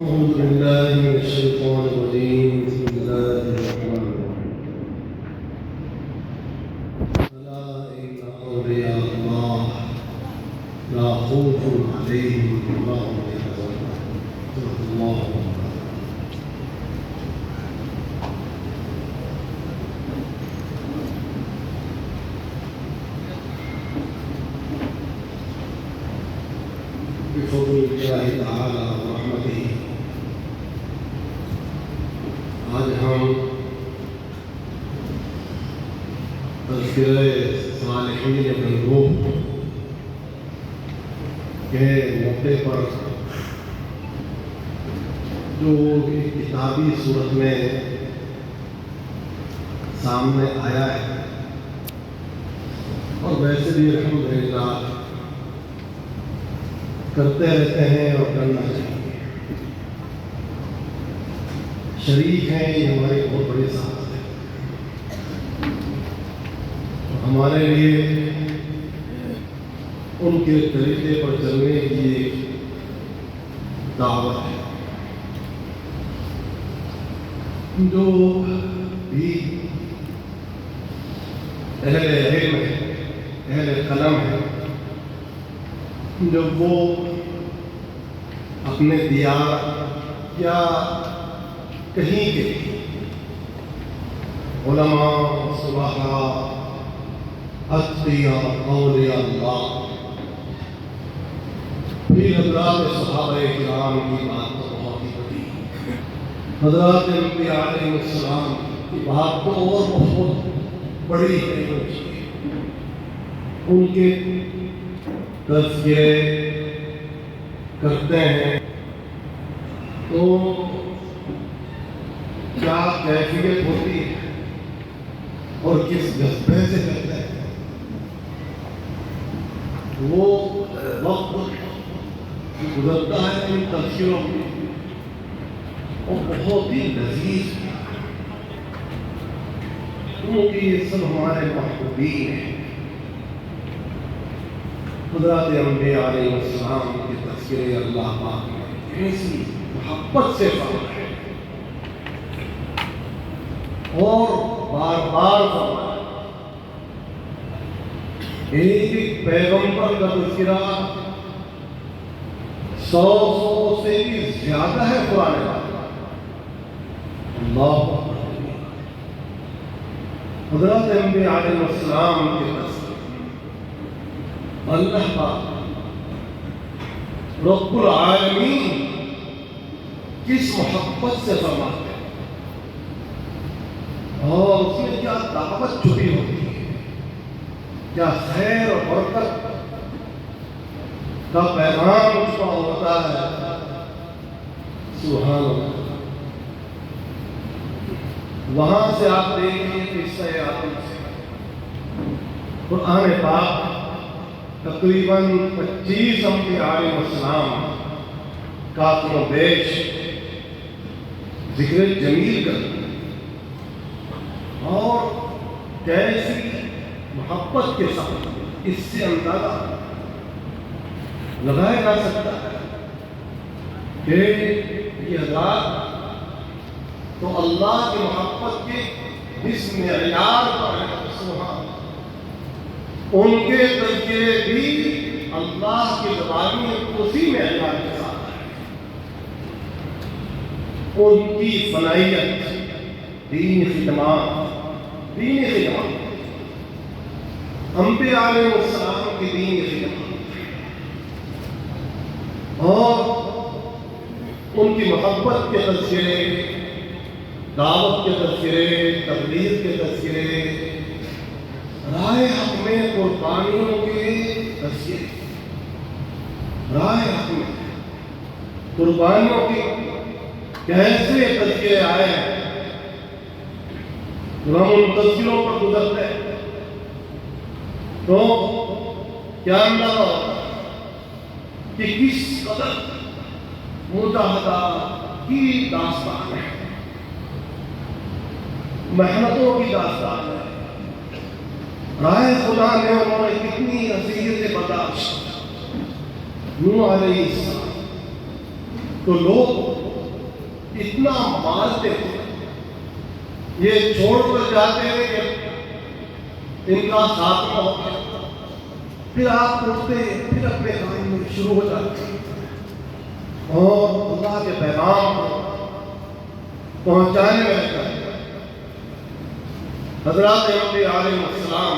أعوذ بالله من الشيطان الرجيم. بسم الله الرحمن الرحيم. ألا إن أولياء الله لا خوف عليهم ولا هم يحزنون. صدق الله العظيم. بفضل الله تعالى ورحمته آج ہم تذکرہ صالحین مغروب کے موقع پر جو کتابی صورت میں سامنے آیا ہے اور ویسے بھی الحمدللہ کرتے رہتے ہیں اور کرنا چاہیے، شریک ہیں، یہ ہماری بہت بڑی سعادت ہے. ہمارے لیے ان کے طریقے پر چلنے کی ایک دعوت ہے. جو بھی اہل علم ہے، اہل قلم ہے، جب وہ اپنے دیار یا کہیں کے علماء، صلحاء، اتقیاء، اولیاء اللہ، پھر حضرات صحابہ کرام کی بات تو بہت ہی بڑی، حضرات انبیاء علیہ السلام کی بات تو اور بہت بڑی ہے. ان کے تذکرے کرتے ہیں تو کیا کیفیت ہوتی ہے اور کس جذبے سے کرتے ہیں. وہ وقت گزرتا ہے ان تذکروں میں اور بہت ہی لذیذ ہے، کیونکہ یہ سب ہمارے محبوبین ہیں. حضرات انبیاء علیہ السلام کے تذکرے اللہ پاک نے ایسی محبت سے فرمایا اور بار بار فرمایا. ایک پیغمبر کا تذکرہ 100 سے بھی زیادہ ہے قرآن میں. اللہ حضرات انبیاء علیہ السلام کے تذکرے اللہ پاک رب العالمین کس محبت سے فرماتے ہیں اور اس میں کیا دعوت چھپی ہوتی ہے، کیا خیر اور برکت کا پیغام اس کا ہوتا ہے. سبحان اللہ. وہاں سے آپ دیکھیں قصہ آدم سے قرآن پاک تقریباً 25 انبیاء علیہ السلام کا کم و بیش ذکر جمیل کرتے ہیں اور کیسی محبت کے ساتھ. اس سے اندازہ لگایا جا سکتا ہے کہ یہ حضرات تو اللہ کی محبت کے جس معیار پر ہے. سبحان اللہ. ان کے تذکرے بھی اللہ کی زبان میں اسی معیار کے ساتھ ہے. ان کی فنائیت، دینی خدمات، انبیاء علیہ السلام کی دینی خدمات اور ان کی محبت کے تذکرے، دعوت کے تذکرے، تبلیغ کے تذکرے، رائے حق میں قربانیوں کے تذکرے، رائے حق میں قربانیوں کی کیسے تذکرے آئے ہیں. جب ہم ان تذکروں پر گزرتے ہیں تو کیا اندازہ ہوتا ہے کہ کس قدر مجاہدہ کی داستان ہے، محنتوں کی داستان ہے. رائے خدا نے انہوں نے کتنی اذیتیں برداشت. نوح علیہ السلام تو لوگ اتنا مارتے تھے، یہ چھوڑ کر جاتے ہیں کہ ان کا خاتمہ ہو گیا، پھر آپ اٹھتے ہیں، پھر اپنے کام میں شروع ہو جاتے ہیں اور اللہ کے پیغام کو پہنچانے میں لگتا ہے۔ حضرات انبیاء علیہ السلام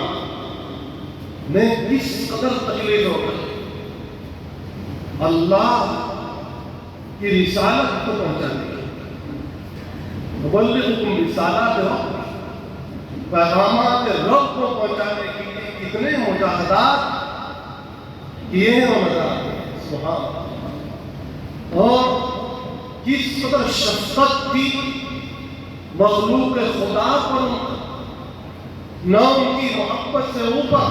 نے کس قدر تکلیف ہو کر اللہ کی رسالت کو پہنچانے کی، مبلغکم رسالات رب، پیغامات رب کو پہنچانے کے لیے کتنے مجاہدات کیے ہیں حضرات، سبحان اللہ، اور کس قدر شفقت تھی مخلوق خدا پر، نہ ان کی محبت سے اوپر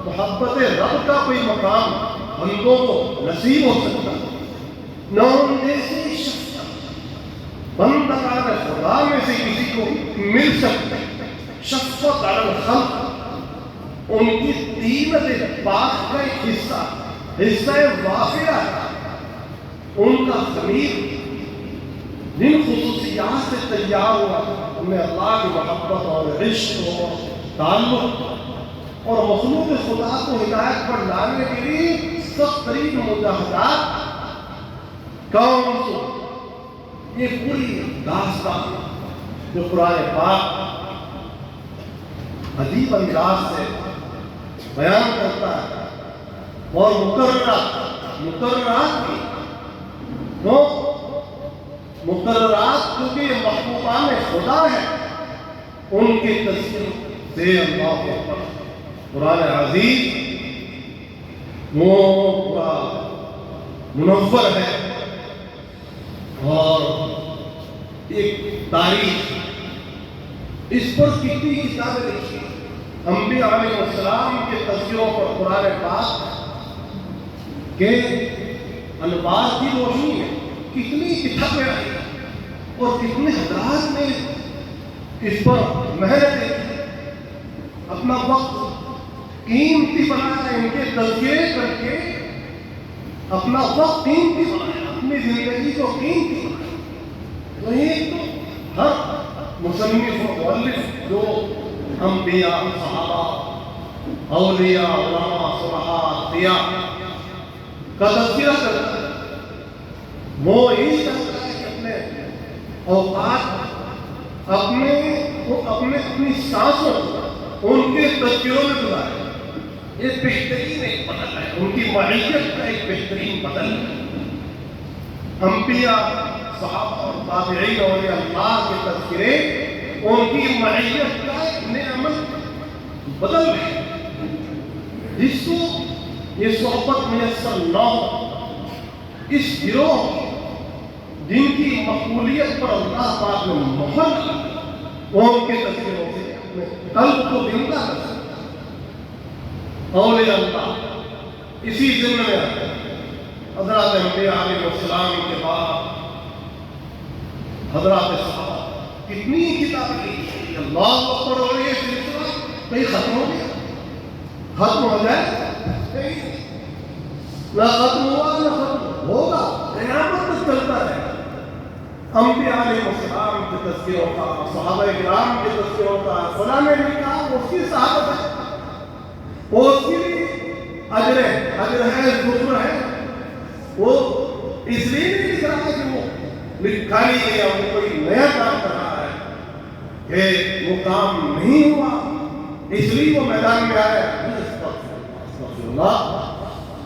محبت رب کا کوئی مقام بندوں کو نصیب ہو سکتا، نہ ان جیسی شفقت بندگان خدا میں سے کسی کو مل سکتی۔ شفقت علی الخلق ان کی طینت پاک کا ایک حصہ واقعہ ہے، ان کا ضمیر جن خصوصیات سے تیار ہوا ان میں اللہ کی محبت اور عشق اور تعلق، اور مخلوق خدا کو ہدایت پر لانے کے لیے سخت ترین مجاہدات کون سو، یہ پوری داستان جو قرآن پاک عجیب انداز سے بیان کرتا ہے، اور مقررات کی تو مقررات کیونکہ یہ محبوبان خدا ہے، ان کے تذکر سے اللہ اکبر قرآن عزیز وہ منور ہے، اور ایک تاریخ اس پر کتنی کتابیں لکھی، انبیاء علیہ السلام کے تذکروں پر قرآن پاک کے انوار کی روشنی میں کتنی کتابیں آئی اور کتنے حضرات نے اس پر محنت کی، اپنا وقت قیمتی بنایا، ان کے تذکرے کر کے اپنا وقت قیمتی بنایا، اپنی زندگی کو قیمتی بنایا۔ وہیں تو ہر مصنف و مؤلف جو انبیاء، صحابہ، اولیاء، علماء، صلحاء، اتقیاء کا تذکرہ کرتا ہے، وہ یہی چاہتا ہے کہ اپنے اوقات اپنی سانسوں ان کے تذکروں میں گزارے۔ یہ بہترین ایک بدل ہے، ان کی معیت کا ایک بہترین بدل ہے۔ انبیاء، صحابہ اور تابعین اور اللہ کے تذکرے ان کی معیت کا ایک نعمت بدل ہے، جس کو یہ صحبت میسر نہ ہو، اس گروہ جن کی مقبولیت پر اللہ پاک نے مہر لگائی، وہ ان کے تذکروں سے اپنے قلب کو زندہ کر سکتا۔ اولیاء اللہ اسی ضمن میں آتے ہیں۔ حضرات انبیاء علیہ السلام کے بعد حضرات صحابہ کتنی کتابیں لکھی، اللہ اکبر، اور یہ سلسلہ کہیں ختم ہو گیا، ختم ہو جائے نہیں، نہ ختم ہوا نہ ختم ہوگا، قیامت تک چلتا ہے۔ انبیاء علیہ السلام کے تذکروں کا، صحابہ کرام کے تذکروں کا، فلاں نے بھی کہا اس کی صحابت ہے، اس کی اجر ہے، ذکر ہے، وہ اس لیے نہیں لکھ رہا ہے کہ وہ لکھا نہیں گیا، وہ کوئی نیا کام کر رہا ہے کہ وہ کام نہیں ہوا اس لیے وہ میدان میں آیا۔ استغفر اللہ،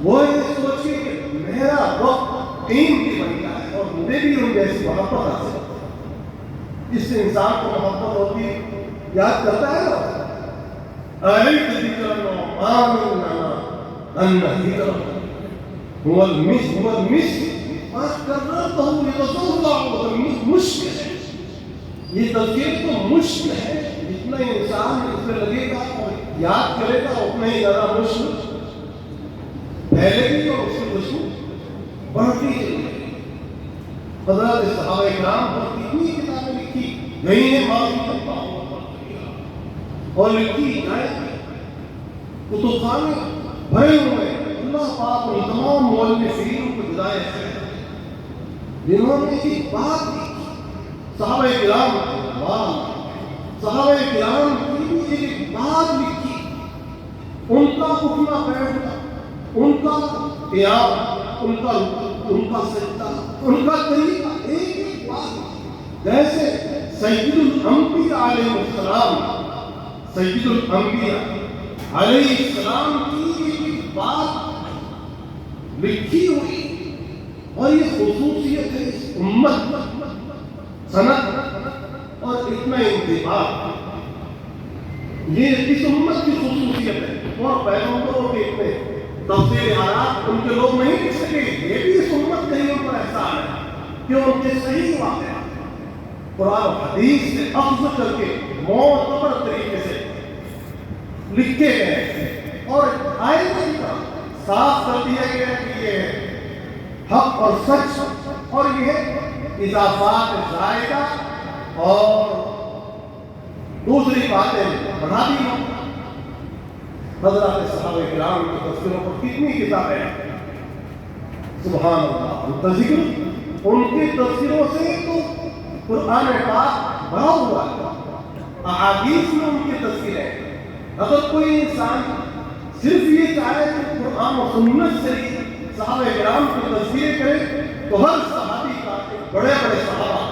وہ یہ سوچ کے کہ میرا وقت قیمتی بن گیا ہے اور مجھے بھی ان جیسی محبت حاصل ہے۔ اس سے انسان کو محبت ہوتی ہے، یاد کرتا ہے نا، أَلَيْكَ ذِكْرًا وَآمِنَّا أَنَّ ذِكْرًا هو المسك ما كررته لتطلع مشکل ہے، یہ تذکیر تو مشکل ہے، جتنا انسان اس میں لگے گا اور یاد کرے گا اتنا ہی زیادہ مشکل پھیلے گی اور اس کی خوشبو بڑھتی چلی جائے گی۔ حضرات صحابہ کرام پر کتنی کتابیں لکھی گئی ہیں، اور لکھی جائے کتب خانے بھرے ہوئے۔ اللہ پاک ان تمام مؤلفین کو جزائے خیر، جنہوں نے ایک بات کی صحابہ کرام صحابہ کرام کی بھی ایک بات لکھی، ان کا اٹھنا بیٹھنا، ان کا قیام، ان کا سجدہ، ان کا طریقہ، ایک بات جیسے سید الانبیاء علیہ السلام، سید الانبیاء علیہ السلام کی ایک بات لکھی ہوئی، اور یہ خصوصیت ہے اس امت، سند اور اتنا انتباہ، یہ اس امت کی خصوصیت ہے۔ اور پیغمبروں کے اتنے تفصیل حالات ان کے لوگ نہیں لکھ سکے، یہ بھی اس امت کا ہی ان پر احسان ہے کہ ان کے صحیح واقعات قرآن و حدیث سے اخذ کر کے معتبر طریقے سے لکھے گئے، اور آئندہ کی طرح صاف کر دیا گیا کہ یہ حق اور سچ، اور یہ اضافات زائدہ اور دوسری باتیں بڑھا دی ہیں۔ حضرات صحابہ کرام کے تذکروں پر کتنی کتابیں ہیں، سبحان اللہ، ذکر ان کے تذکروں سے تو قرآن پاک بھرا ہوا ہے، احادیث میں ان کے تذکرے ہیں۔ اگر کوئی انسان صرف یہ چاہے کہ قرآن و سنت سے صحابہ کرام کے تذکرے کرے، تو ہر صحابی کا بڑے بڑے صحابہ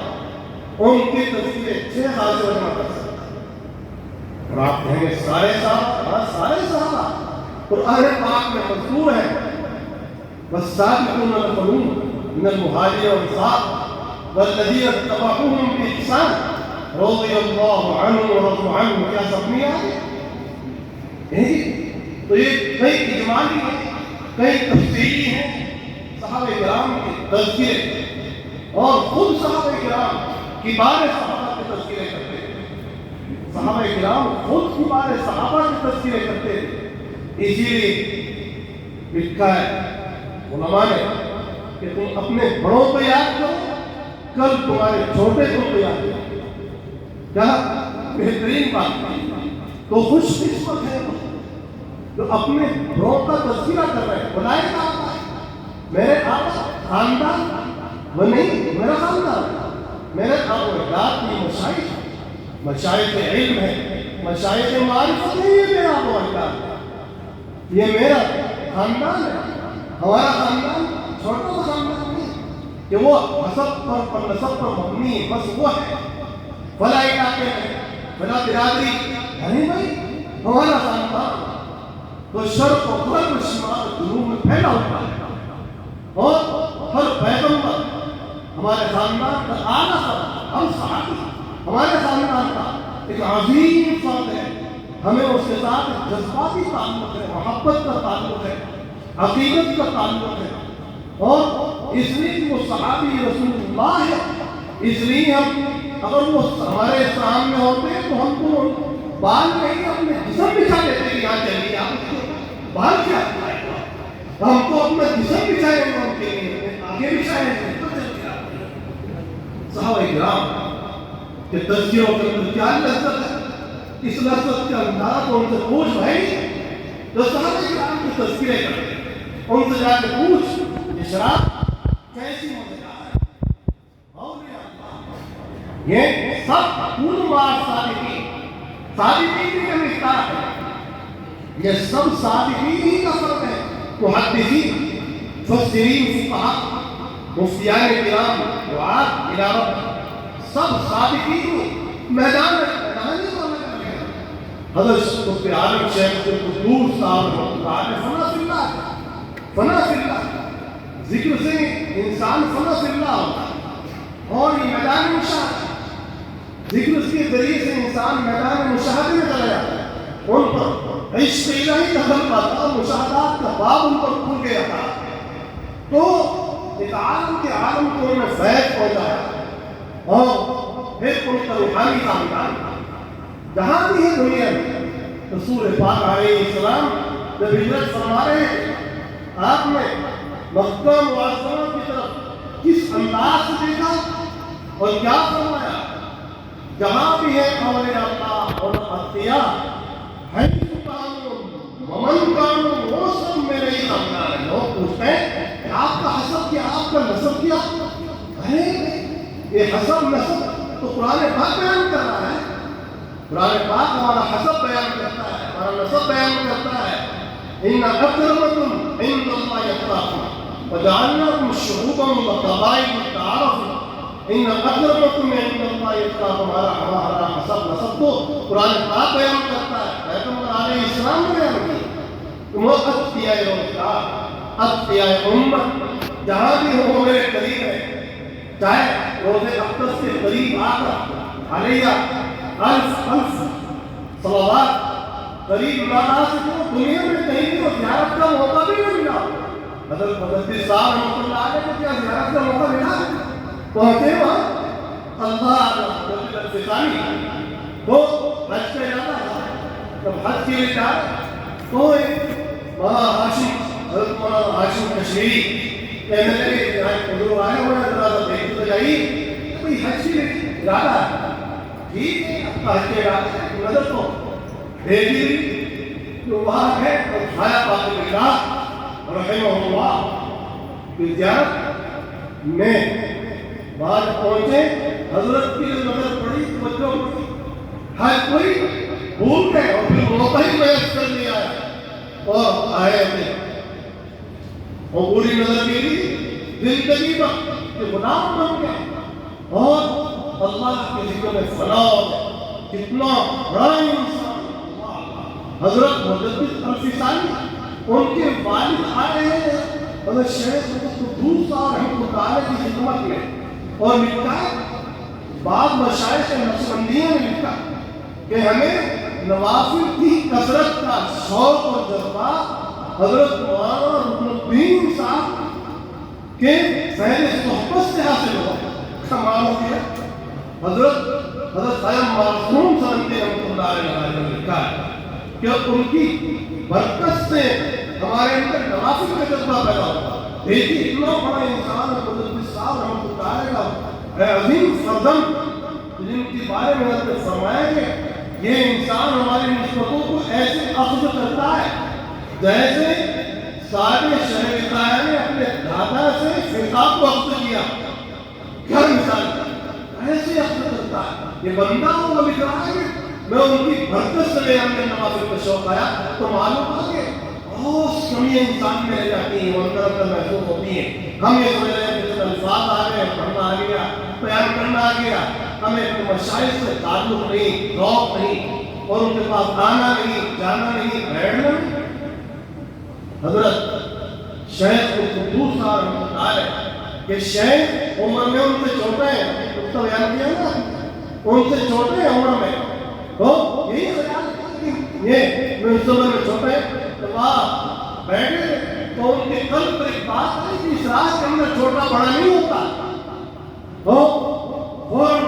ان کے تذکرے 6 سال سے جمع کر سکتے ہیں۔ اور آپ کہیں گے سارے صحابہ قرآن پاک میں مذکور ہیں، والسابقون الاولون من المہاجرین والانصار والذین اتبعوهم بإحسان رضی اللہ عنہم ورضوا عنہ، کیا سب نہیں آئے؟ تو یہ کئی اجمالی ہیں، کئی تفصیلی ہیں صحابہ کرام کے تذکرے، اور خود صحابہ کرام کبار صحابہ کے تذکرے کرتے ہیں، صحابہ کرام خود کبار صحابہ کے تذکرے کرتے ہیں۔ اسی لیے لکھا ہے علماء نے کہ تم اپنے بڑوں کو یاد کرو، کل تمہارے چھوٹے کو یاد کرو۔ کیا بہترین بات، تو خوش قسمت ہے جو اپنے بڑوں کا تذکرہ کر رہے ہیں۔ بلائے گا میرے آپ خاندان وہ نہیں، میرا خاندان، میرے آپ و اجداد کی مشائخ علم ہے، مشائخ معرفت ہے، یہ میرا آپ و اجداد، یہ میرا خاندان ہے۔ ہمارا خاندان چھوٹا سا خاندان نہیں کہ وہ حسب پر نسب پر مبنی ہے، بس وہ ہے فلاں علاقے میں فلاں برادری، نہیں بھائی، ہمارا خاندان تو شرق و غرب و شمال و جنوب میں پھیلا ہوا ہے، اور ہر پیغمبر ہمارے خاندان کا اعلیٰ فرد، ہم صحابی ہمارے خاندان کا ایک عظیم فرد ہے، ہمیں اس کے ساتھ جذباتی تعلق ہے، محبت کا تعلق ہے، عقیدت کا تعلق ہے، اور اس لیے کہ وہ صحابی رسول اللہ ہے، اس لیے ہم اگر وہ ہمارے سامنے ہوتے ہیں تو ہم کو بال نہیں اپنے جسم بچھا دیتے کہ یہاں چلیے، آپ بال کیا ہم کو اپنا جسم بچھائے گا، ان کے لیے آگے بچھائے گا۔ صحابہ کرام کے تذکروں کے اندر کیا لذت ہے، اس لذت کا انداز ان سے پوچھ بھائی، جو صحابہ کرام کے تذکرے کرتے ان سے جا کے پوچھ یہ شراب کیسی مزیدار ہے، اولیاء اللہ یہ سب علماء صادقین کی مقدار ہے، یہ سب صادقین ہی کا فرق ہے۔ محدثین، مفسرین، فقہاء، مفتیان کرام، دعاۃ الی رب، سب صادقین میدان حضرت مفتی عالم شیخ قدوس صاحب فنا فی اللہ، ذکر سے انسان فنا فی اللہ ہوتا ہے، اور یہ میدان مشاہدہ، ذکر کے ذریعے سے انسان میدان مشاہدے میں چلا جاتا ہے، ان پر عشق الہی دخل پاتا، مشاہدات کا باب ان پر کھل گیا تھا، تو ایک عالم کے عالم کو انہوں نے فیض پہنچایا، اور پھر ان کا روحانی خاندان جہاں بھی ہے دنیا میں، رسول پاک علیہ السلام جب ہجرت فرما رہے ہیں، آپ نے مکہ معظمہ کی طرف کس انداز سے دیکھا اور کیا فرمایا؟ جہاں بھی ہے اولیاء اللہ اور اتقیاء، حیث کانوا ومن کانوا، وہ سب میرے ہی خاندان ہیں۔ لوگ پوچھتے ہیں کہ آپ کا حسب کیا، آپ کا نسب کیا؟ ارے یہ حسب نسب تو قرآن پاک بیان کر رہا ہے. قرآن پاک ہمارا حسب بیان کرتا ہے, ہمارا نسب بیان کرتا ہے. ان اکرمکم عند اللہ اتقاکم وجعلناکم شعوبا وقبائل لتعارفوا. ان اکرمکم عند اللہ اتقاکم, ہمارا حسب نسب کو قرآن پاک بیان کرتا ہے, پیغمبر علیہ السلام نے بیان کیا. وہ اتقیاء روزگار, اتقیاء امت جہاں بھی ہو میرے قریب ہے, چاہے روزے اقدس کے قریب آ کر علیہ الف صلوات قریب نہ آ سکو, دنیا میں کہیں بھی زیارت کا موقع بھی نہیں ملا. حضرت مدثر صاحب رحمۃ اللہ علیہ کو کیا زیارت کا موقع ملا؟ پہنچے وہاں اللہ تو حج کا ارادہ تھا. جب حج کے لیے جائے تو وہاں حضرت مولانا ہاشم کشمیری کہنے لگے حضور آئے ہوئے ہیں, ذرا دیکھ تو جائیے بھائی حج کے لیے ارادہ ہے. ٹھیک ہے, آپ کا حج کے ارادہ ہے, نظر تو بھیجی جو وہاں ہے اور چھایا پاک اللہ رحمہ اللہ کی زیارت میں بعد پہنچے. حضرت کی نظر پڑی, توجہ پڑی, حج کوئی بھول گئے اور پھر موقع ہی میسر نہیں آیا اور آئے تھے اور پوری نظر میری زندگی پر غلام بن گئے اور اللہ کے ذکر میں فنا ہو گئے. کتنا بڑا انسان حضرت مجدد الفسانی, ان کے والد آئے ہیں حضرت شیخ قدوس صاحب رحمۃ اللہ علیہ کی خدمت میں, اور لکھا ہے بعض مشائخ نقشبندیوں نے لکھا کہ ہمیں نوافل کی کثرت کا شوق اور جذبہ حضرت مولانا رکن الدین صاحب کے فیض صحبت سے حاصل ہوا. کمال ہو گیا. حضرت خیم معصوم سنتی رحمۃ اللہ علیہ نے لکھا ہے کہ ان کی برکت سے ہمارے اندر نوافل کا جذبہ پیدا ہوتا. دیکھیے اتنا بڑا انسان مدثر صاحب رحمۃ اللہ علیہ کا عظیم فرزند, جن کے بارے میں حضرت فرمایا کہ یہ انسان ہماری نسبتوں کو ایسے اخذ کرتا ہے جیسے سارے شہنشاہ نے اپنے دادا سے فقہ کو اخذ کیا. کیا مثال ایسے اخذ کرتا ہے. یہ بندہ وہ لکھ رہا ہے کہ میں ان کی برکت سے ہم نے نوافل کا شوق آیا تو معلوم ہوا کہ بہت کمی انسان میں رہ جاتی ہیں, وہ اندر اندر محسوس ہوتی ہیں. ہم یہ سمجھ رہے ہیں کہ الفاظ آ گئے, پڑھنا آ گیا, بیان کرنا آ گیا, ہمیں مشائخ سے تعلق نہیں, ذوق نہیں, اور ان کے پاس آنا نہیں, جانا نہیں, بیٹھنا نہیں. حضرت شیخ قدوس صاحب رحمۃ اللہ علیہ کہ شیخ عمر میں ان سے چھوٹے ہیں, اس کا بیان کیا نا, ان سے چھوٹے ہیں عمر میں, تو یہی خیال کہ یہ میں اس عمر میں چھوٹے تو وہاں بیٹھے تو ان کے قلب پر ایک بات ہے کہ اس راز کے اندر چھوٹا بڑا نہیں ہوتا. فوراً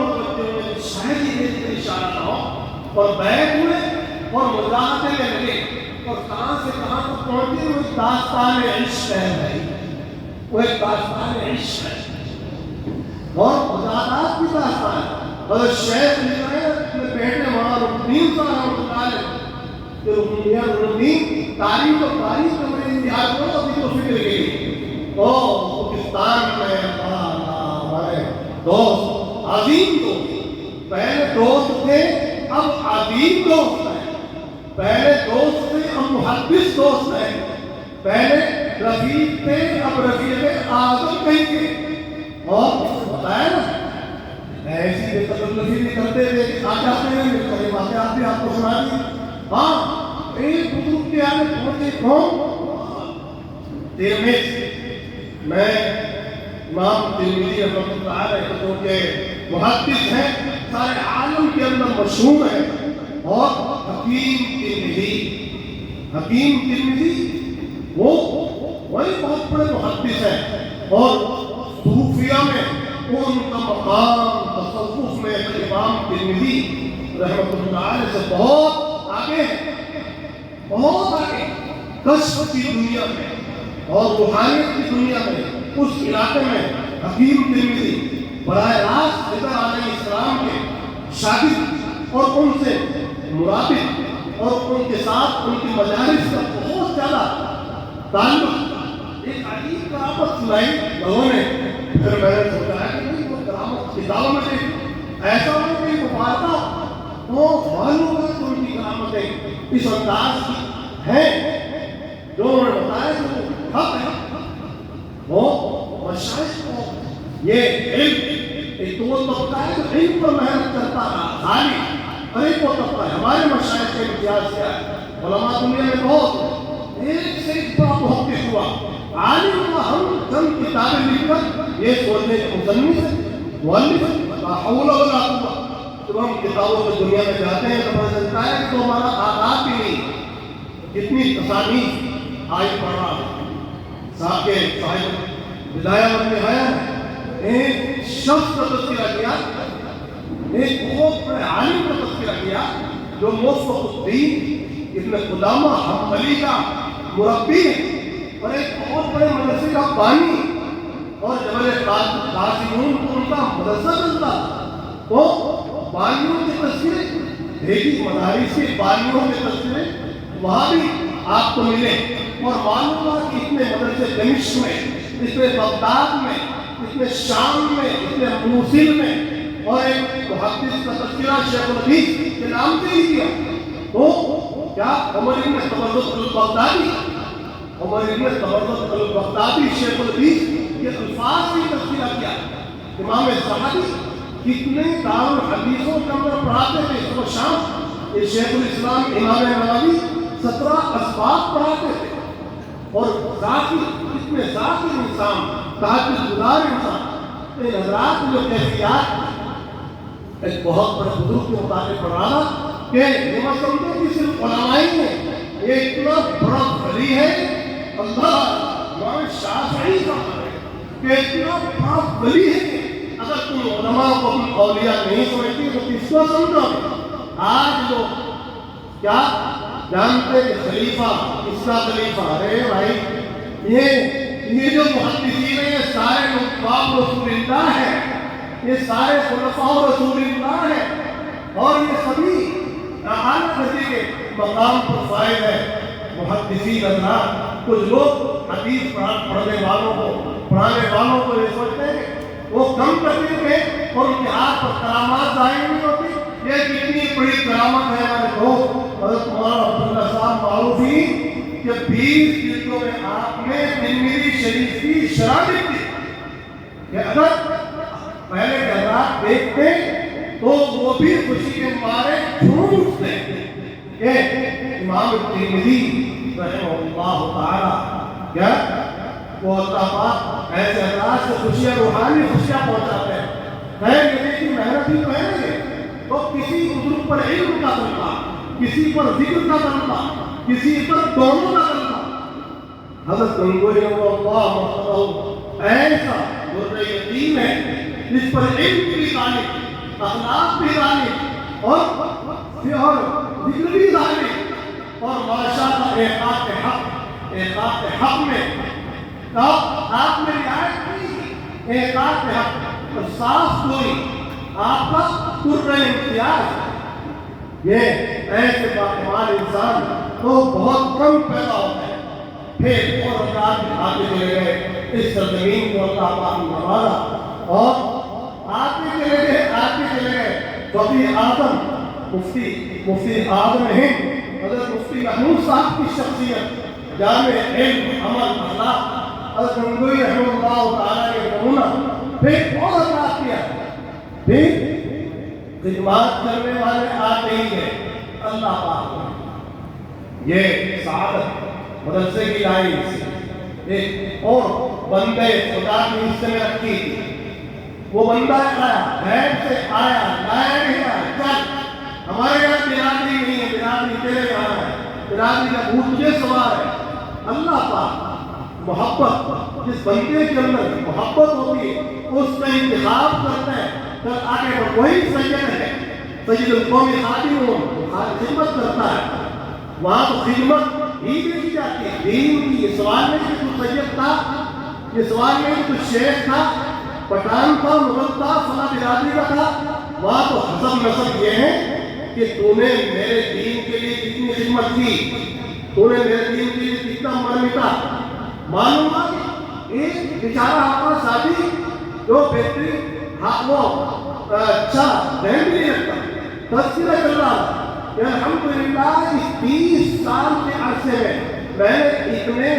شاید ہی میری اشارہ نہ ہو اور بیٹھ ہوئے اور مزاحمتیں لینے لگے, اور کہاں سے کہاں تک پہنچے. وہ ایک داستان عشق ہے بھائی, وہ ایک داستان عشق ہے اور مزاحمات کی داستان ہے. اور شیخ لکھ رہے ہیں اپنے بیٹے مولانا رکن الدین صاحب رحمۃ اللہ علیہ کہ رکن الدین تاریخ و تاریخ میں بڑے انتہائی کو ابھی تو فکر گئی اور پاکستان میں ہمارے دوست عظیم دوست, پہلے دوست تھے اب عظیم دوست ہیں, پہلے دوست تھے اب محدث دوست ہیں, پہلے رفیق تھے اب رفیق اعظم کہیں گے. اور بتایا نا ایسی بے قدر نفی نہیں کرتے تھے, آ جاتے ہیں میرے واقعات بھی آپ کو سنا دی. ہاں ایک بزرگ کے آگے پہنچے کون, ترمذی, میں امام ترمذی رحمۃ اللہ علیہ جو کہ محدث ہیں, سارے عالم کے اندر مشہور ہیں, اور حکیم ترمذی وہی بہت بڑے محدث ہیں, اور صوفیہ میں ان کا مقام تصوف میں امام ترمذی رحمۃ اللہ علیہ سے بہت آگے ہے, بہت آگے. کشف کی دنیا میں اور روحانیت کی دنیا میں اس علاقے میں حکیم ترمذی براہ راست حضرت علیہ السلام کے شاگرد اور ان سے مرابط اور ان کے ساتھ ان کی مجالس کا بہت زیادہ تعلق. ایک عجیب کرامت سنائی لوگوں نے, پھر میں نے سوچا ہے کہ وہ کرامت کتابوں میں دیکھ ایسا ہو کہ مبارکہ تو معلوم ہے کہ ان کی کرامتیں اس انداز کی ہیں جو انہوں نے بتایا کہ وہ حق ہے. وہ مشائخ کو یہ علم ایک تو وہ طبقہ ہے جو علم پر محنت کرتا رہا خالی، اور ایک وہ طبقہ ہے ہمارے مشائخ کے امتیاز کیا ہے. علماء دنیا میں بہت ایک سے ایک بڑا محقق ہوا عالم ہوا، ہم چند کتابیں لکھ کر یہ سوچنے کے مصنف ہے مؤلف ہے لا حول ولا قوة. جب ہم کتابوں میں دنیا میں جاتے ہیں تو پتہ چلتا ہے کہ تو ہمارا آغاز بھی نہیں کتنی تصانیف آئی پڑھ رہا ہے. صاحب کے صاحب بدایہ و نہایہ ایک شخص کا تذکرہ کیا، ایک بہت بڑے عالم کا تذکرہ کیا جو موفق الدین ابن قدامہ حنبلی کا مربی ہے اور ایک بہت بڑے مدرسے کا بانی، اور جبل قاسمون کو ان کا مدرسہ چلتا. تو بانیوں کے تذکرے دیکھی مدارس کے بانیوں کے تذکرے وہاں بھی آپ کو ملے، اور معلوم ہوا کہ اتنے مدرسے دمشق میں، اتنے بغداد میں، اتنے شام میں، اتنے موصل میں، اور ایک محدث کا تذکرہ شیخ الحدیث کے نام سے ہی کیا. تو کیا عمر ابن تبرز البغدادی، عمر ابن تبرز البغدادی شیخ الحدیث کے الفاظ سے تذکرہ کیا. امام زہبی کتنے دارالحدیثوں کے اندر پڑھاتے تھے صبح شام. یہ شیخ الاسلام امام نووی 17 اسباب پڑھاتے تھے، اور ذاکر اتنے ذاکر انسان، تہجد گزار انسان، ان حضرات جو کیفیات ایک بہت بڑے بزرگ کے مطابق پڑھ رہا کہ یہ مت سمجھو کہ صرف علماء ہی ہیں، یہ اتنا بڑا ولی ہے اللہ امام شافعی کا کہ اتنا بڑا ولی ہے. اگر تم علماء کو اپنے اولیاء نہیں سمجھتی تو کس کو سمجھو؟ آج لوگ کیا جانتے کہ خلیفہ اس کا خلیفہ، ارے بھائی یہ جو محدثین ہیں یہ سارے نواب رسول اللہ ہیں، یہ سارے خلفاء رسول اللہ ہیں، اور یہ سبھی اعلیٰ درجے کے مقام پر فائز ہے. محدثین حضرات کچھ لوگ حدیث پڑھنے والوں کو پڑھانے والوں کو یہ سوچتے ہیں وہ کم کرتے ہیں اور ان کے ہاتھ پر کرامات ظاہر نہیں ہوتی. یہ کتنی بڑی کرامت ہے ہمارے دوست حضرت مولانا عبداللہ صاحب معروفی کہ 20 جلدوں میں آپ نے ترمذی شریف کی شرح لکھی کہ اگر پہلے حضرات دیکھتے تو وہ بھی خوشی کے مارے جھوم اٹھتے کہ امام ترمذی رحمہ اللہ تعالی کیا وہ اللہ پاک ایسے حضرات سے خوشیاں روحانی خوشیاں پہنچاتے ہیں. خیر یہ کی محنت ہی تو ہے نا. تو کسی بزرگ پر علم کا طلبہ، کسی پر ذکر کا طلبہ، کسی پر دونوں کا طلبہ. حضرت گنگوئی اللہ محترم ایسا درجہ یتیم ہے جس پر علم بھی غالب، اخلاق بھی غالب، اور ذکر بھی غالب، اور ماشاءاللہ احقاق حق میں آپ نے رعایت کی. احقاق حق اور صاف کوئی آپ کا قرب امتیاز. یہ ایسے باکمال انسان تو بہت کم پیدا ہوتے ہیں. پھر اور حضرات آگے چلے گئے اس سرزمین کو اللہ پاک نے نوازا، اور آگے چلے گئے فقیہ اعظم مفتی اعظم ہند حضرت مفتی محمود صاحب کی شخصیت جامع علم عمل اخلاق حضرت گنگوئی رحمہ اللہ تعالیٰ کے نمونہ. پھر اور حضرات کیا، پھر خدمات کرنے والے آتے ہی ہیں. اللہ پاک یہ سعادت مدرسے کی لائن سے ایک اور بندے خدا کے حصے میں رکھی تھی. وہ بندہ آیا غیب سے آیا لایا نہیں آیا. چل ہمارے یہاں برادری نہیں ہے، برادری تیرے یہاں ہے، برادری کا بھوت تجھے سوار ہے. اللہ پاک محبت جس بندے کے اندر محبت ہوتی ہے اس کا انتخاب کرتا ہے. پھر آگے بڑھ وہی سید ہے، سید القوم خادم خدمت کرتا ہے. وہاں تو خدمت ہی دیکھی جاتی ہے دین کی. یہ سوال نہیں کہ تو سید تھا، یہ سوال نہیں کہ تو شیخ تھا، پٹھان تھا، مغل تھا، فلاں برادری کا تھا. وہاں تو حسب نسب یہ ہے کہ تو نے میرے دین کے لیے کتنی خدمت کی، تو نے میرے دین کے لیے کتنا مر مٹا. معلوم ہوا کہ ایک بیچارہ ہمارا شادی جو بہترین وہ اچھا ذہن بھی نہیں رکھتا. تذکرہ چل رہا کہ الحمدللہ اس 30 سال کے عرصے میں نے اتنے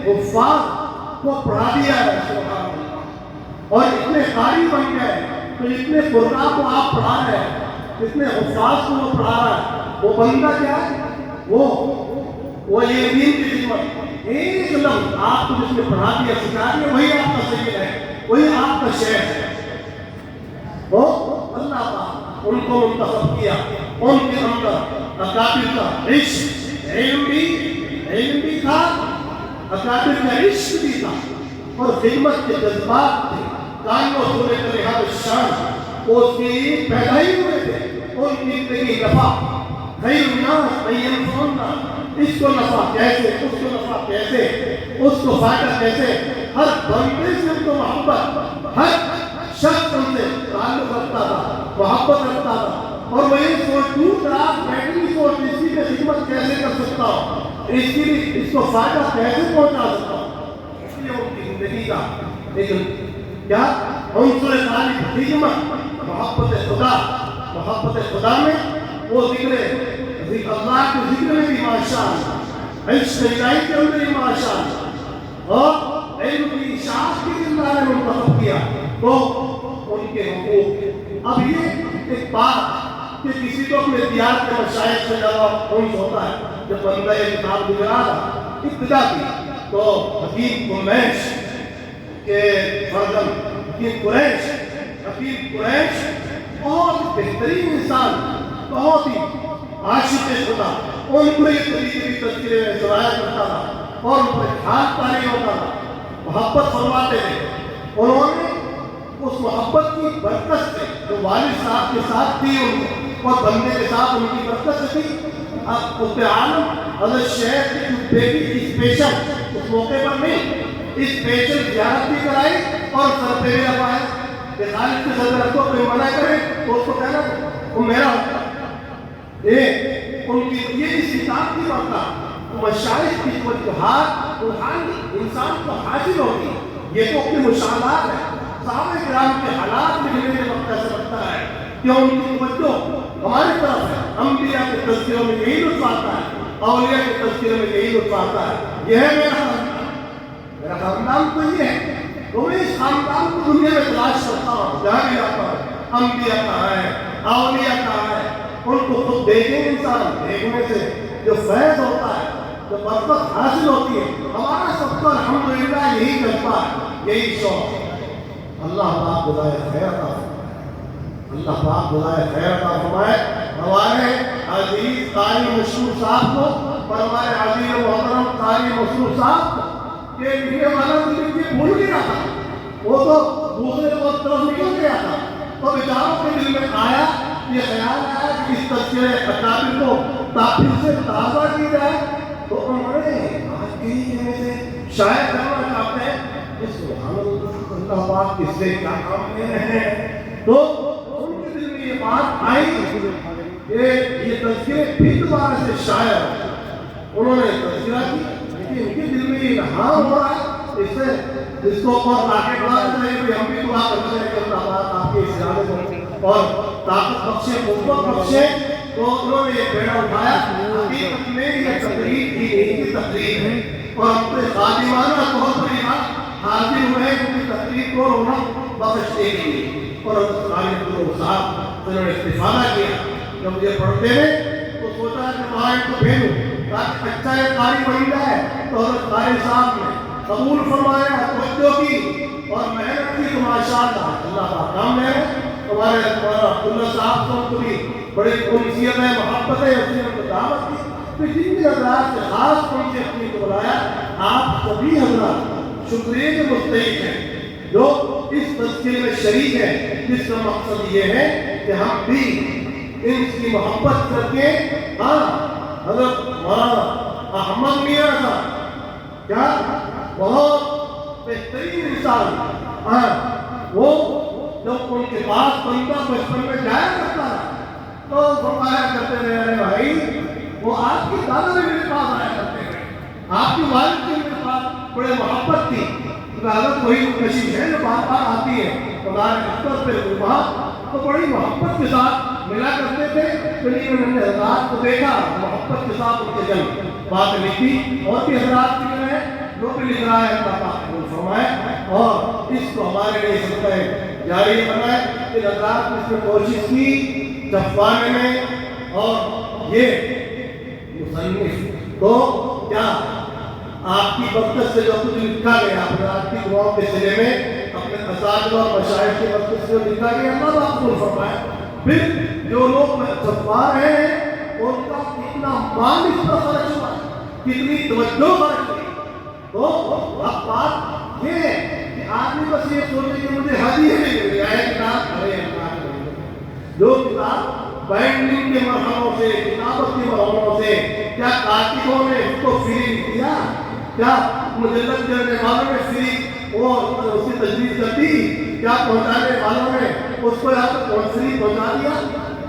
حفاظ کو پڑھا دیا ہے سبحان اللہ, اور اتنے قاری بن گئے. تو اتنے قرآن کو آپ پڑھا رہے ہیں, اتنے حفاظ کو وہ پڑھا رہا ہے, وہ بندہ کیا ہے؟ وہ یہ دین کی خدمت, ایک لفظ آپ کو جس نے پڑھا دیا سکھا دیا وہی آپ کا سید ہے, وہی آپ کا شیخ ہے. وہ اللہ پاک ان کو منتخب کیا, ان کے اندر اکابر کا عشق, علم بھی تھا, اکابر کا عشق بھی تھا, اور خدمت کے جذبات تھے. کانوں سورے کا لحاظ شان وہ اس کی پیدا ہی ہوئے تھے. ان کی زندگی نفع خیر الناس این سننا, اس کو نفع کیسے, اس کو نفع کیسے, اس کو فائدہ کیسے, ہر بندے سے ان کو محبت, ہر شخص ان سے تعلق رکھتا تھا, محبت رکھتا تھا. اور وہ یہ سوچ دور دراز بیٹھی نہیں سوچ اس کی خدمت کیسے کر سکتا ہوں, اس کو فائدہ کیسے پہنچا سکتا ہوں. اس لیے ان کی زندگی کا لیکن کیا عنصر خالق خدمت, محبت خدا میں وہ ذکر اللہ کے ذکر میں بھی ماشاءاللہ, عشق الہی کے اندر بھی ماشاءاللہ, اور علم کی اشاعت کی اللہ نے منتخب کیا. تو ان کے حقوق, اب یہ ایک بات کہ کسی کو اپنے دیار کے مشائخ سے زیادہ انس ہوتا ہے. جب بندہ یہ کتاب گزرا تھا ابتدا کی تو حکیم قمیش کے فرزند حکیم قریش بہت بہترین انسان, بہت ہی عاشق خدا, ان کو یہ طریقے کی تذکرے میں سرایا کرتا تھا اور ان پر خاص تعلیم ہوتا تھا, محبت فرماتے تھے. انہوں نے اس محبت کی برکت سے جو والد صاحب کے ساتھ تھی ان کو, اور بندے کے ساتھ ان کی برکت سے تھی. اب قطب عالم حضرت شیخ کی بیٹی اسپیشل اس موقع پر نہیں, اسپیشل زیارت بھی کرائی اور سر پہ بھی لگوایا کہ خالد کے صدر کو کوئی منع کرے تو اس کو کہنا وہ میرا ہوتا. ان کی یہ اس کتاب کی برکت, مشائخ کی توجہات روحانی انسان کو حاصل ہوتی. یہ تو اپنے مشاہدات ہے, صحابہ کرام کے حالات میں ملنے وقت ایسا لگتا ہے کہ ان کی توجہ ہماری طرف ہے. انبیاء کے تذکروں میں یہی لطف آتا ہے, اولیاء کے تذکروں میں یہی لطف آتا ہے. یہ ہے میرا خاندان تو یہ ہے, تو میں اس خاندان کو دنیا میں تلاش کرتا ہوں, جہاں بھی آتا ہے انبیاء کہاں ہے, اولیاء کہاں ہے. ان کو خود دیکھیں, انسان دیکھنے سے جو فیض ہوتا ہے, جو برکت حاصل ہوتی ہے, ہمارا سب کا الحمدللہ یہی جذبہ ہے, یہی شوق. اللہ پاک جزائے خیر عطا فرمائے. ہمارے عزیز قاری مشہور صاحب کو اور ہمارے عزیز و محترم قاری مشہور صاحب کو کہ یہ والا دل بھول گیا تھا, وہ تو دوسرے طرف نکل گیا تھا. تو بیچاروں کے دل میں آیا یہ خیال آیا کہ اس تذکرے اکابر کو پھر سے تازہ کی جائے. تو انہوں نے آج کی جگہ سے شاید کرنا چاہتے ہیں کہ سبحان اللہ پاک کس سے کیا کام لے رہے ہیں. تو ان کے دل میں یہ بات آئی کہ یہ تذکرے پھر دوبارہ سے شاید انہوں نے تذکرہ کی, لیکن ان کے دل میں یہ الہام ہو رہا ہے اس سے اس کو اور آگے بڑھانا چاہیے کہ ہم بھی دعا کرتے ہیں کہ اللہ پاک آپ کے اس ارادے کو اور طاقت بخشے, قوت بخشے. تو انہوں نے یہ بیڑا اٹھایا. حقیقت میں یہ تقریر کی تقریر ہے اور اپنے خادمانہ طور پر یہاں حاضر ہوئے کیونکہ تقریر کو انہوں بخشنے کے لیے, اور خالد صاحب انہوں نے استفادہ کیا. جب یہ پڑھتے ہیں تو سوچا کہ قائم کو بھیجوں تاکہ اچھا یہ قاری بن جائے. تو حضرت قاری صاحب نے قبول فرمایا, توجہ کی اور محنت کی. تو ماشاءاللہ اللہ کا کام ہے. ہمارے عبداللہ صاحب کو بھی بڑی انسیت ہے, محبت ہے, اس نے ان کو دعوت کی. تو جن بھی حضرات سے خاص ان سے اپنی کو بلایا, آپ سبھی حضرات شکریہ کے مستحق ہیں جو اس تذکرے میں شریک ہیں, جس کا مقصد یہ ہے کہ ہم بھی ان کی محبت کر کے. حضرت مولانا احمد میاں صاحب کیا بہت بہترین انسان, وہ جب ان کے پاس بندہ بچپن میں جایا کرتا تھا تو فرمایا کرتے رہے, ارے بھائی وہ آپ کی دادا بھی میرے پاس آیا کرتے ہیں, آپ کی والد کی میرے پاس بڑے محبت تھی. حضرت وہی کشش ہے جو بار بار آتی ہے, ہمارے اکثر پہ وہاں تو بڑی محبت کے ساتھ ملا کرتے تھے. چلیے میں نے حضرات کو دیکھا محبت کے ساتھ ان کے جنگ بات لکھی اور بھی حضرات لکھ رہے ہیں جو بھی لکھ رہا ہے اللہ پاک قبول فرمائے اور اس کو ہمارے لیے صدقہ جاری بنائے. کہ حضرات نے اس میں کوشش کی چھپوانے میں اور یہ مصنف کو کیا آپ کی برکت سے جو کچھ لکھا گیا حضرات کی دعاؤں کے سلے میں اپنے اساتذہ اور مشائخ کی برکت سے جو لکھا گیا اللہ پاک قبول فرمائے. پھر جو لوگ چھپوا رہے ہیں ان کا کتنا مان اس پر خرچ ہوا ہے, کتنی توجہ خرچ ہوئی. تو اب بات یہ ہے کہ آدمی بس یہ سوچے کہ مجھے ہدیے میں مل گیا ہے کتاب. ارے اللہ جو کتاب بائنڈنگ کے مرحلوں سے کتابت کے مرحلوں سے کیا کاتبوں نے اس کو فری کیا, کیا مجلد کرنے والوں نے فری اور اس کی تجویز کر دی, کیا پہنچانے والوں نے اس کو یہاں تک فری پہنچا دیا.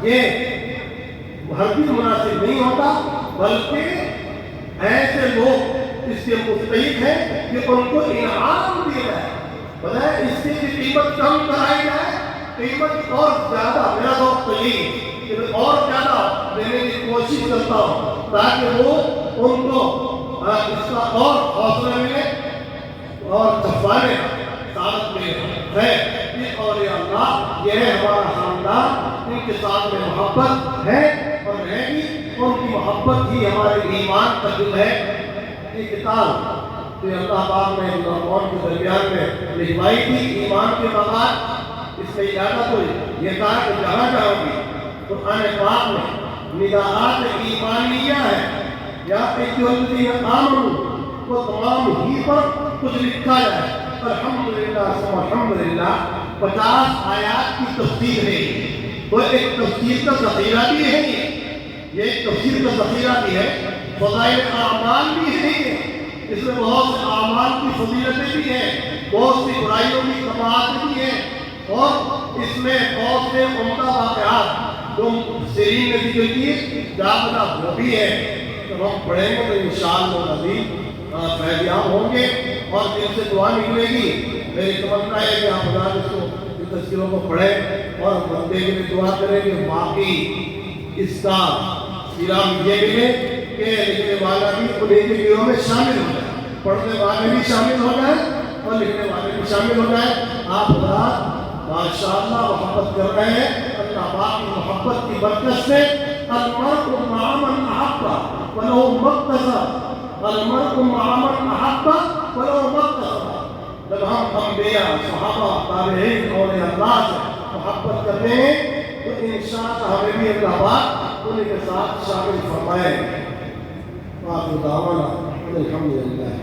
یہ ہرگز مناسب نہیں ہوتا, بلکہ ایسے لوگ اس کے مستحق ہیں کہ ان کو انعام دیا جائے, بجائے اس کی قیمت کم کرائی جائے, قیمت اور زیادہ. میرا دوست تو یہی کہ میں اور زیادہ دینے کی کوشش کرتا ہوں تاکہ وہ ان کو اس کا اور حوصلہ ملے اور چھپانے سعادت ملے ہے. اور یہ اللہ یہ ہے ہمارا خاندان, ان کے ساتھ میں محبت ہے اور رہے گی, ان کی محبت ہی ہمارے ایمان کا دل ہے. یہ کتاب جو اللہ پاک نے نوجوان کے درمیان میں لکھوائی تھی ایمان کے بعد, اس میں اجازت ہوئی یہ کہا کہ جہاں جہاں بھی قرآن پاک میں نداءات ایمانیہ ہے یا ایجوالدین آمنوا وہ تمام ہی پر کچھ لکھا جائے. الحمدللہ ثم الحمدللہ 50 آیات کی تفسیر ہے. وہ ایک تفسیر کا ذخیرہ بھی ہے, یہ ایک تفسیر کا ذخیرہ بھی ہے. فضائل اعمال بھی ہے, اس میں بہت سے اعمال کی فضیلتیں بھی ہیں, بہت سی برائیوں کی کفارات بھی ہیں, اور اس میں بہت سے عمدہ واقعات جو مفسرین نے ذکر کیے جاپنا وہ بھی ہے. جب ہم پڑھیں گے تو انشاءاللہ العزیز فیضیاب ہوں گے اور دل سے دعا نکلے گی. میری تمنا ہے کہ آپ حضرات اس کو ان تذکروں کو پڑھیں اور بندے کے لیے دعا کریں کہ واقعی اس کا انعام یہ ملے کہ لکھنے والا بھی انہیں کے گروہ میں شامل ہو جائے, پڑھنے والے بھی شامل ہو جائیں اور لکھنے والے بھی شامل ہو جائیں. آپ حضرات ماشاءاللہ محبت کر رہے ہیں, اللہ پاک کی محبت کی برکت سے. المرء مع من احب ولو ما اكتسب, المرء مع من احب ولو ما اكتسب. جب ہم انبیاء صحابہ تابعین اور اللہ سے محبت کرتے ہیں تو انشاءاللہ ہمیں بھی اللہ پاک انہیں کے ساتھ شامل فرمائے. وآخر دعوانا الحمدللہ.